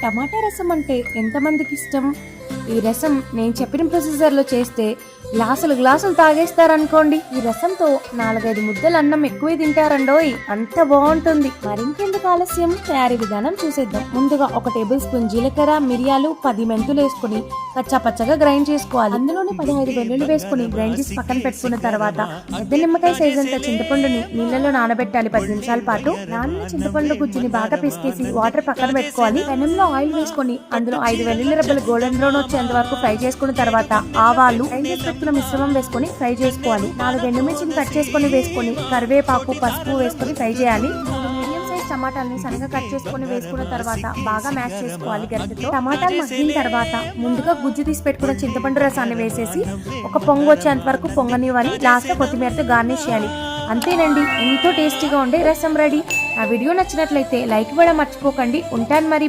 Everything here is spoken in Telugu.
టమాటా రసం అంటే ఎంతమందికి ఇష్టం? ఈ రసం నేను చెప్పిన ప్రొసీజర్లో చేస్తే గ్లాసులు గ్లాసులు తాగేస్తారనుకోండి. ఈ రసంతో 4-5 ముద్దలు అన్నం ఎక్కువే తింటారండోయ్, అంత బాగుంటుంది. మరింకెందుకు ఆలస్యం, తయారీ విధానం చూసేద్దాం. ముందుగా 1 టేబుల్ స్పూన్ జీలకర్ర, మిరియాలు, 10 మెంతులు వేసుకుని కచ్చా పచ్చగా గ్రైండ్ చేసుకోవాలి. అందులోనే 15 వెల్లుల్లి వేసుకుని గ్రైండ్ చేసి పక్కన పెట్టుకున్న తర్వాత పెద్ద నిమ్మకాయ సైజ్ అంత చింతపండుని నీళ్ళలో నానబెట్టాలి 10 నిమిషాల పాటు. నానిన చింతపండు గుజ్జుని బాగా పిసికేసి వాటర్ పక్కన పెట్టుకోవాలి. పెనంలో ఆయిల్ వేసుకొని అందులో 5 వెల్లుల్లి రెబ్బలు గోల్డెన్ బ్రౌన్ వచ్చేంత వరకు ఫ్రై చేసుకున్న తర్వాత ఆవాలు, మిశ్రమం వేసుకొని ఫ్రై చేసుకోవాలి. 4 ఎండుమిర్చిని కట్ చేసుకొని వేసుకొని కరివేపాకు, పసుపు వేసుకొని ఫ్రై చేయాలి. మీడియం సైజ్ టమాటాలని సన్నగా కట్ చేసుకొని వేసుకున్న తర్వాత బాగా మ్యాష్ చేసుకోవాలి గరిటెతో. టమాటాలు మగ్గిన తర్వాత ముందుగా గుజ్జు తీసి పెట్టుకున్న చింతపండు రసాన్ని వేసేసి ఒక పొంగు వచ్చేంత వరకు పొంగనివ్వాలి. లాస్ట్ లో కొత్తిమీరతో గార్నిష్ చేయాలి. అంతేనండి, ఎంతో టేస్టీగా ఉండే రసం రెడీ. ఆ వీడియో నచ్చినట్లయితే లైక్ ఇవ్వడం మర్చిపోకండి. ఉంటాను మరి.